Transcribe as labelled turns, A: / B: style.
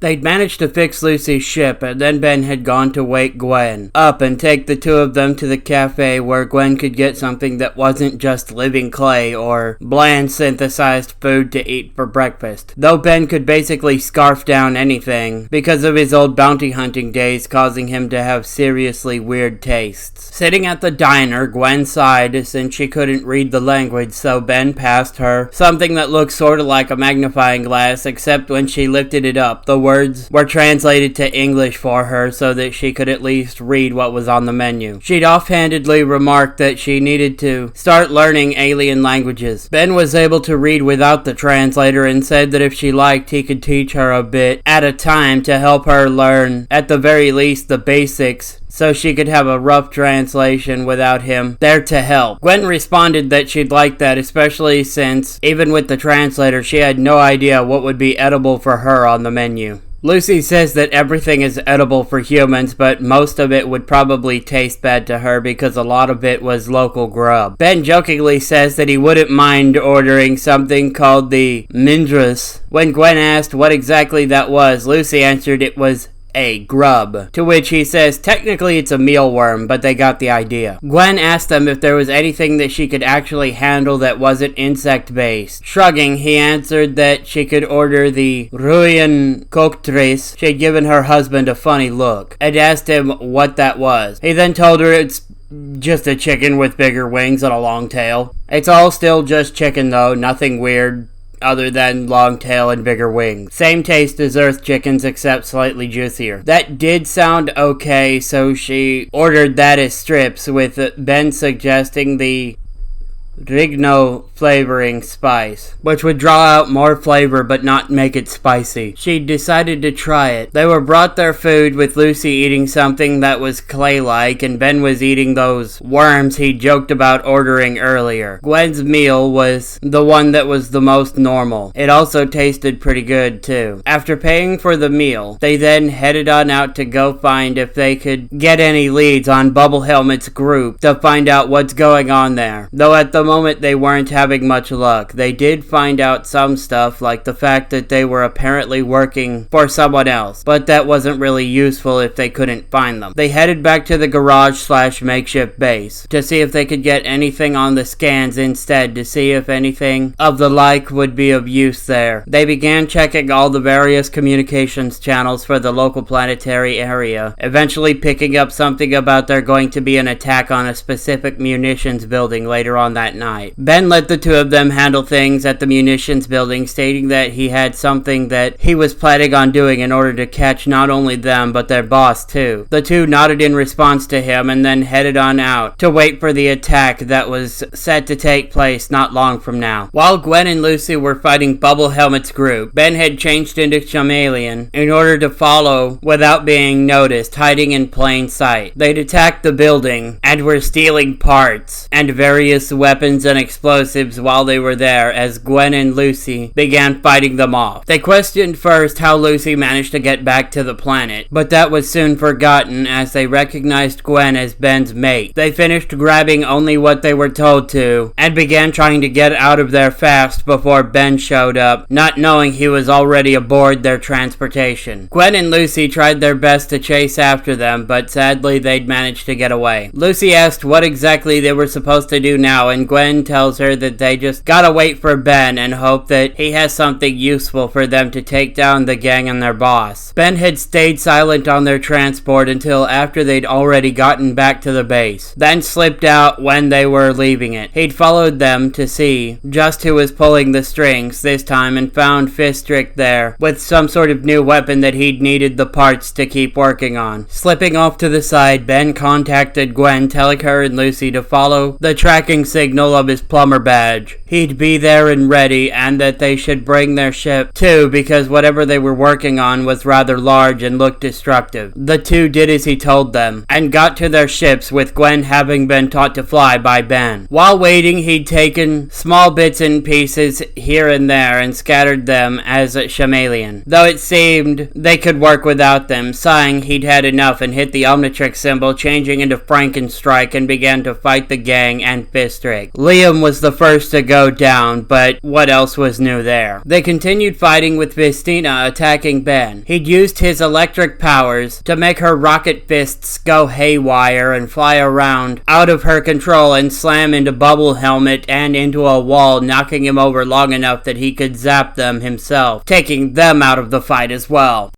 A: They'd managed to fix Lucy's ship, and then Ben had gone to wake Gwen up and take the two of them to the cafe where Gwen could get something that wasn't just living clay or bland synthesized food to eat for breakfast. Though Ben could basically scarf down anything because of his old bounty hunting days, causing him to have seriously weird tastes. Sitting at the diner, Gwen sighed since she couldn't read the language, so Ben passed her something that looked sort of like a magnifying glass, except when she lifted it up, the words were translated to English for her so that she could at least read what was on the menu. She'd offhandedly remarked that she needed to start learning alien languages. Ben was able to read without the translator and said that if she liked, he could teach her a bit at a time to help her learn, at the very least, the basics, so she could have a rough translation without him there to help. Gwen responded that she'd like that, especially since, even with the translator, she had no idea what would be edible for her on the menu. Lucy says that everything is edible for humans, but most of it would probably taste bad to her because a lot of it was local grub. Ben jokingly says that he wouldn't mind ordering something called the mindras. When Gwen asked what exactly that was, Lucy answered it was a grub, to which he says technically it's a mealworm, but they got the idea. Gwen asked him if there was anything that she could actually handle that wasn't insect-based. Shrugging, he answered that she could order the Ruyan coctrice. She'd given her husband a funny look, and asked him what that was. He then told her it's just a chicken with bigger wings and a long tail. It's all still just chicken though, nothing weird other than long tail and bigger wings. Same taste as Earth chickens, except slightly juicier. That did sound okay, so she ordered that as strips, with Ben suggesting the Rigno flavoring spice, which would draw out more flavor but not make it spicy. She decided to try it. They were brought their food, with Lucy eating something that was clay-like, and Ben was eating those worms he joked about ordering earlier. Gwen's meal was the one that was the most normal. It also tasted pretty good, too. After paying for the meal, they then headed on out to go find if they could get any leads on Bubble Helmet's group to find out what's going on there. Though at the moment they weren't having much luck. They did find out some stuff, like the fact that they were apparently working for someone else, but that wasn't really useful if they couldn't find them. They headed back to the garage/makeshift base to see if they could get anything on the scans instead, to see if anything of the like would be of use there. They began checking all the various communications channels for the local planetary area, eventually picking up something about there going to be an attack on a specific munitions building later on that night. Ben let the two of them handle things at the munitions building, stating that he had something that he was planning on doing in order to catch not only them, but their boss too. The two nodded in response to him and then headed on out to wait for the attack that was set to take place not long from now. While Gwen and Lucy were fighting Bubble Helmet's group, Ben had changed into chameleon in order to follow without being noticed, hiding in plain sight. They'd attacked the building and were stealing parts and various weapons and explosives while they were there, as Gwen and Lucy began fighting them off. They questioned first how Lucy managed to get back to the planet, but that was soon forgotten as they recognized Gwen as Ben's mate. They finished grabbing only what they were told to and began trying to get out of there fast before Ben showed up, not knowing he was already aboard their transportation. Gwen and Lucy tried their best to chase after them, but sadly they'd managed to get away. Lucy asked what exactly they were supposed to do now, and Gwen tells her that they just gotta wait for Ben and hope that he has something useful for them to take down the gang and their boss. Ben had stayed silent on their transport until after they'd already gotten back to the base, then slipped out when they were leaving it. He'd followed them to see just who was pulling the strings this time and found Fistrick there with some sort of new weapon that he'd needed the parts to keep working on. Slipping off to the side, Ben contacted Gwen, telling her and Lucy to follow the tracking signal of his plumber badge. He'd be there and ready, and that they should bring their ship too, because whatever they were working on was rather large and looked destructive. The two did as he told them, and got to their ships, with Gwen having been taught to fly by Ben. While waiting, he'd taken small bits and pieces here and there and scattered them as a chameleon, though it seemed they could work without them. Sighing, he'd had enough and hit the Omnitrix symbol, changing into Frankenstrike, and began to fight the gang and Fistrick. Liam was the first to go down, but what else was new there? They continued fighting with Vestina attacking Ben. He'd used his electric powers to make her rocket fists go haywire and fly around out of her control and slam into Bubble Helmet and into a wall, knocking him over long enough that he could zap them himself, taking them out of the fight as well.